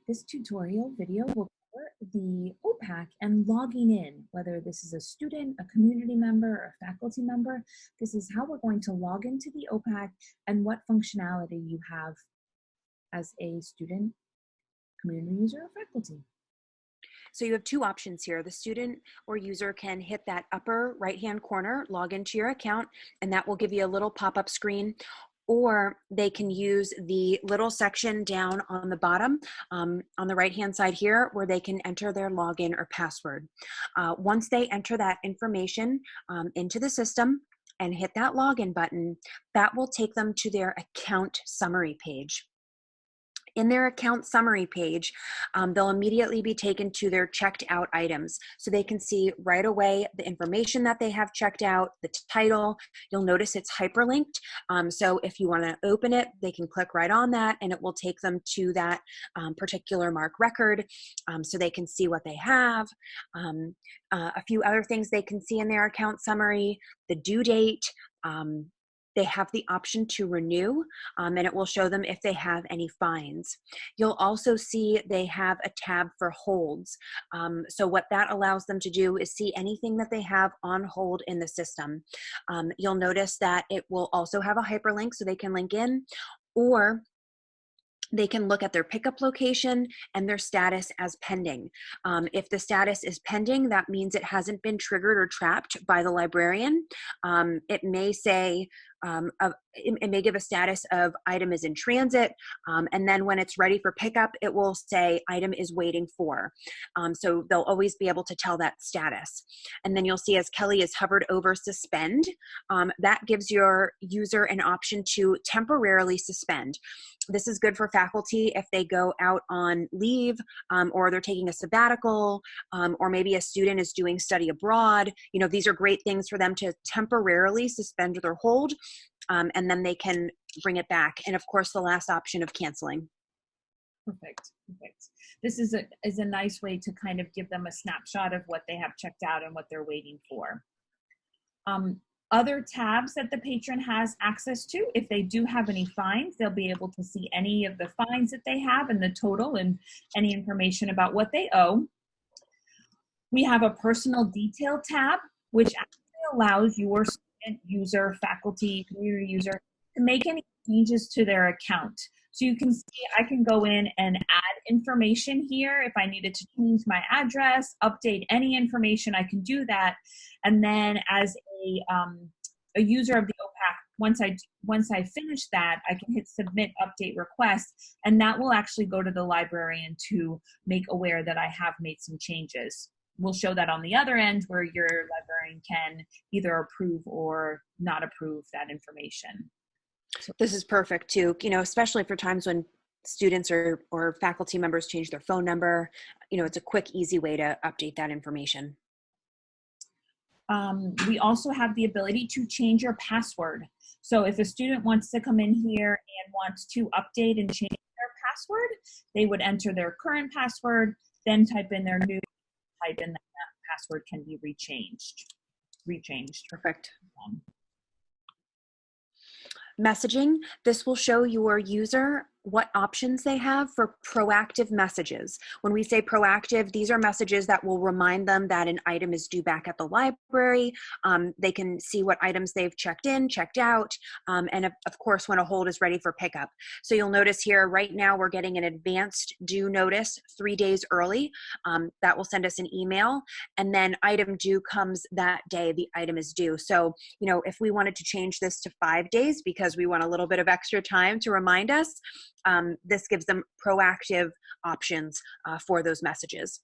This tutorial video will cover the OPAC and logging in, whether this is a student, a community member, or a faculty member. This is how we're going to log into the OPAC and what functionality you have as a student, community user, or faculty. So you have two options here. The student or user can hit that upper right-hand corner, log into your account, and that will give you a little pop-up screen. Or they can use the little section down on the bottom on the right-hand side here where they can enter their login or password. Once they enter that information into the system and hit that login button, that will take them to their account summary page. In their account summary page, they'll immediately be taken to their checked out items. So they can see right away the information that they have checked out, the title. You'll notice it's hyperlinked. So if you want to open it, they can click right on that and it will take them to that particular MARC record so they can see what they have. A few other things they can see in their account summary, the due date. They have the option to renew, and it will show them if they have any fines. You'll also see they have a tab for holds. So what that allows them to do is see anything that they have on hold in the system. You'll notice that it will also have a hyperlink so they can link in, or they can look at their pickup location and their status as pending. If the status is pending, that means it hasn't been triggered or trapped by the librarian. It may say, it may give a status of item is in transit, and then when it's ready for pickup, it will say item is waiting for. So they'll always be able to tell that status. And then you'll see as Kelly is hovered over suspend, that gives your user an option to temporarily suspend. This is good for faculty if they go out on leave or they're taking a sabbatical or maybe a student is doing study abroad. You know, these are great things for them to temporarily suspend their hold and then they can bring it back. And of course, the last option of canceling. Perfect. This is a nice way to kind of give them a snapshot of what they have checked out and what they're waiting for. Other tabs that the patron has access to, if they do have any fines, they'll be able to see any of the fines that they have and the total and any information about what they owe. We have a personal detail tab, which actually allows your student, user, faculty, community user to make any changes to their account. So you can see I can go in and add information here. If I needed to change my address, update any information, I can do that. And then as a user of the OPAC, once I finish that, I can hit submit update request, and that will actually go to the librarian to make aware that I have made some changes. We'll show that on the other end where your librarian can either approve or not approve that information. This is perfect too, you know, especially for times when students or faculty members change their phone number. You know, it's a quick, easy way to update that information. We also have the ability to change your password. So if a student wants to come in here and wants to update and change their password, they would enter their current password, then type in their new, type in that password can be rechanged. Perfect. Messaging, this will show your user what options they have for proactive messages. When we say proactive, these are messages that will remind them that an item is due back at the library. They can see what items they've checked in, checked out, and of course when a hold is ready for pickup. So you'll notice here right now we're getting an advanced due notice 3 days early. That will send us an email, and then item due comes that day the item is due. So, you know, if we wanted to change this to 5 days because we want a little bit of extra time to remind us, this gives them proactive options for those messages.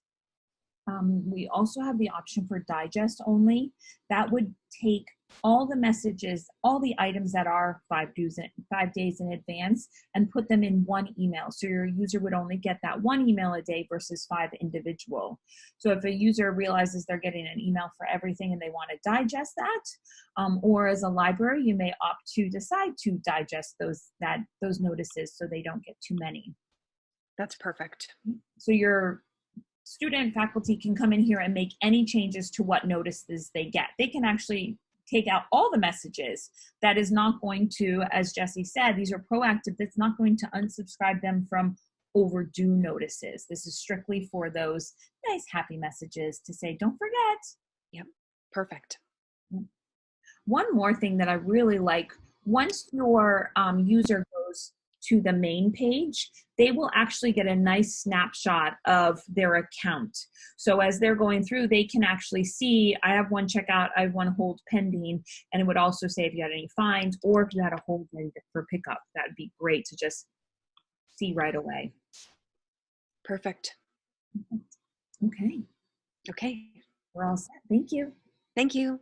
We also have the option for digest only. That would take all the messages, all the items that are 5 days in advance and put them in one email. So your user would only get that one email a day versus 5 individual. So if a user realizes they're getting an email for everything and they want to digest that, or as a library, you may opt to decide to digest those notices so they don't get too many. That's perfect. So your student faculty can come in here and make any changes to what notices they get. They can actually take out all the messages. That is not going to, as Jessie said, these are proactive. That's not going to unsubscribe them from overdue notices. This is strictly for those nice happy messages to say, don't forget. Yep. Perfect. One more thing that I really like, once your user goes to the main page, they will actually get a nice snapshot of their account. So as they're going through, they can actually see, I have one checkout, I have one hold pending, and it would also say if you had any fines or if you had a hold ready for pickup. That would be great to just see right away. Perfect. Okay, Okay. we're all set. Thank you. Thank you.